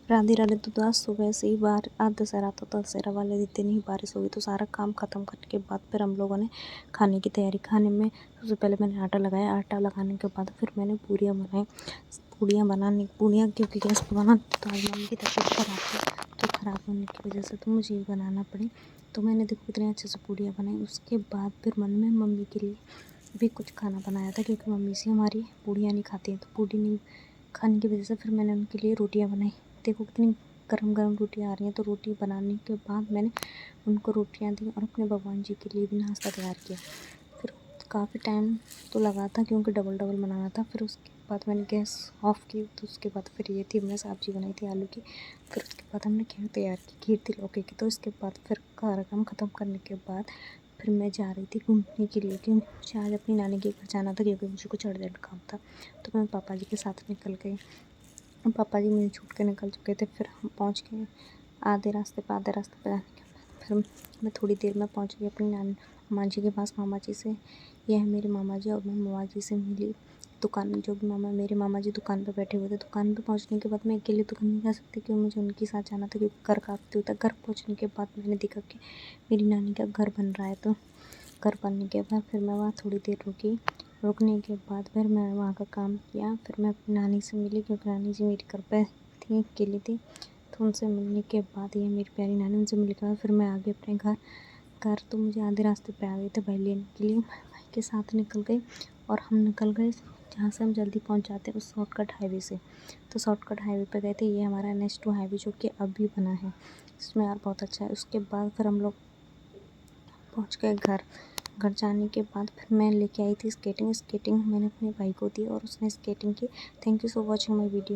राधे राधे। तो आज सुबह से ही बाहर आज दशहरा था, तो दशहरा वाले दिन ही बारिश हो गई, तो सारा काम ख़त्म करने के बाद फिर हम लोगों ने खाने की तैयारी। खाने में सबसे पहले मैंने आटा लगाया। आटा लगाने के बाद फिर मैंने पूड़ियाँ बनाई। पूड़ियाँ क्योंकि गैस पर बनाती तो आज मम्मी की तबीयत ख़राब थी, तो ख़राब होने की वजह से तो मुझे ही बनाना पड़ी। तो मैंने देखो कितने अच्छे से पूड़ियाँ बनाई। उसके बाद फिर मन में मम्मी के लिए भी कुछ खाना बनाया था, क्योंकि मम्मी से हमारी पूड़ियाँ नहीं खाती हैं, तो पूड़ी नहीं खाने की वजह से फिर मैंने उनके लिए रोटियाँ बनाई। देखो कितनी गरम गरम रोटियाँ आ रही हैं। तो रोटी बनाने के बाद मैंने उनको रोटियाँ दी और अपने भगवान जी के लिए भी नाश्ता तैयार किया। फिर काफ़ी टाइम तो लगा था, क्योंकि डबल डबल बनाना था। फिर उसके बाद मैंने गैस ऑफ़ की, तो उसके बाद फिर ये थी हमने सब्ज़ी बनाई थी आलू की। फिर उसके बाद हमने खीर तैयार की, खीर थी लौकी की। तो इसके बाद फिर सारा काम ख़त्म करने के बाद फिर मैं जा रही थी घूमने के लिए, क्योंकि मुझे आज अपनी नानी के घर जाना था, क्योंकि मुझे कुछ अर्जेंट काम था। तो मैं पापा जी के साथ निकल गई। पापा जी मुझे छूट के निकल चुके थे। फिर हम पहुँच गए आधे रास्ते पे जाने के बाद फिर मैं थोड़ी देर में पहुँच गई अपनी मामा जी के पास। मामा जी से, यह है मेरे मामा जी, और मैं मामा जी से मिली। दुकान जो भी मेरे मामा जी दुकान पे बैठे हुए थे। दुकान पे पहुँचने के बाद मैं अकेले दुकान नहीं जा सकती, क्योंकि मुझे उनके साथ जाना था, क्योंकि घर काफ़ी दूर था। घर पहुँचने के बाद मैंने देखा कि मेरी नानी का घर बन रहा है, तो घर बनने के बाद फिर मैं वहाँ थोड़ी देर रुकी। रुकने के बाद फिर मैं वहाँ का काम किया। फिर मैं अपनी नानी से मिली, क्योंकि नानी जी मेरे घर पे थी, अकेली थी। तो उनसे मिलने के बाद, ये मेरी प्यारी नानी, उनसे मिलने के बाद फिर मैं आ गई अपने घर। तो मुझे आधे रास्ते पे आ गए थे भाई लेने के लिए। भाई के साथ निकल गई और हम निकल गए जहाँ से हम जल्दी पहुँच जाते हैं, उस शॉर्टकट हाईवे से। तो शॉर्टकट हाईवे पे गए थे। ये हमारा NH2 हाईवे जो कि अभी बना है, इसमें यार बहुत अच्छा है। उसके बाद फिर हम लोग पहुँच गए घर। घर जाने के बाद फिर मैं लेके आई थी स्केटिंग मैंने अपने भाई को दी और उसने स्केटिंग की। Thank you for watching my video.